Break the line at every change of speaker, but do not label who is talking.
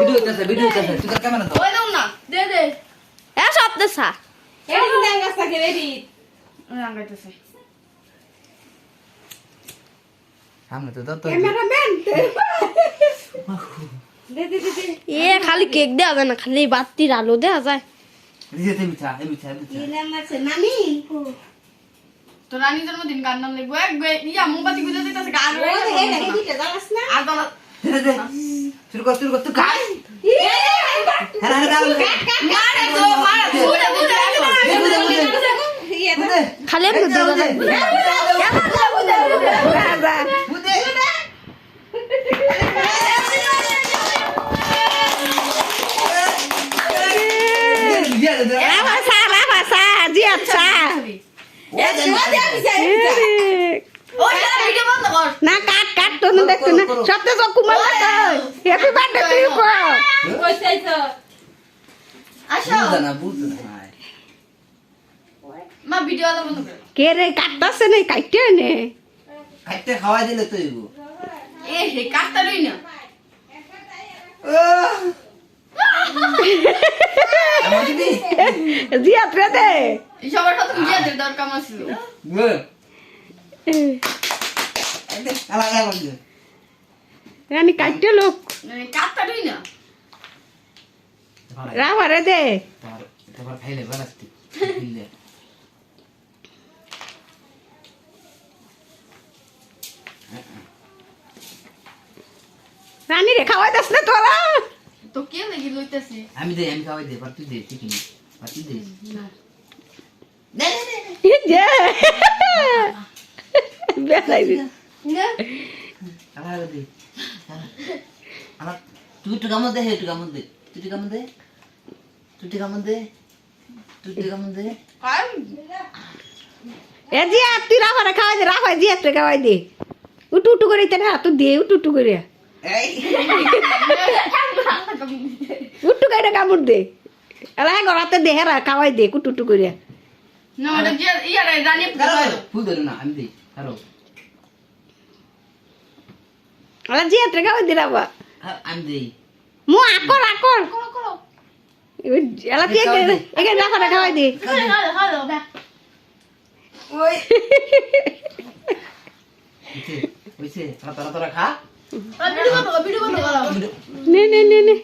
video হইতাছে তুই তোর ক্যামেরা দাও
ওই দাও না দে
এ সব দেশা
এই ডাঙ্গাসা কে রেডি রাঙ্গাইতেছে
সামনে তো দাও তো
ক্যামেরাম্যান দে
এ খালি কেক দেওয়া যায় না খালি বাতির আলো দেওয়া যায়
দিতে মিঠা
ইলাম আছে নানি তো রানী জন্মদিন গান নাম লিখবো এক ইয়া মোমবাতি গুজে দিতেছে গান রে এই দেখি দিতে জানাস না আর দাও
দে শুরু কর তুই কাট হ্যাঁ
মারে তো
খালি আমি দেওয়া যায়
না কাট কাট তো না দেখতো না সত্যি সব কুমার হ্যাপি বার্থডে টু ইউ
কইছাইছো আসো
বুঝ না
মা ভিডিও আলা বন্ধ করে
কে রে কাটতাছে না কাটতে নে
কাটতে খাওয়াই দিলে তো এগো
এ হে কাটতা রই না
আমার দিদি
জিয়া প্রেদে
সবার সাথে বুঝিয়ে দে দরকার ছিল
আলাদা করে
রানী কাটতে লোক
কাটতা রই না
রাবারে দে
তোমার খাইলে বানাস্তি দিলে
রানী রে খাওয়াই দাস না তোরা
তো কে লাগি লইতাছি
আমি খাওয়াই দে পার তুই দে ঠিক নি পার তুই দে
যে বেলাই দি
না
আলাদা দে আমার তুই তো কামড় দে তুই কামড় দে তুই কামড় দে তুই কামড় দে
কাম
এ জিয়া তুই রাবারে খাওয়াই দে রাবাই জিয়া রে খাওয়াই দে উটু উটু করে তেনা তো দে উটু উটু করে
এই
উটু করে কামড় দে এলা গরাতে দে হেরা খাওয়াই দে কুটু টু করে
না ওটা যে ইয়া রে রানী
ফুল ধরে না আমি দেই কারো
এলা জিয়া রে খাওয়াই দে রাবা
আমি দেই
মু আকর আকর
করো করো
এলা তুই একে রাবারে খাওয়াই দে
হ্যালো
ওই ওইছে তোরা খা
ভিডিও করো
নে নে নে নে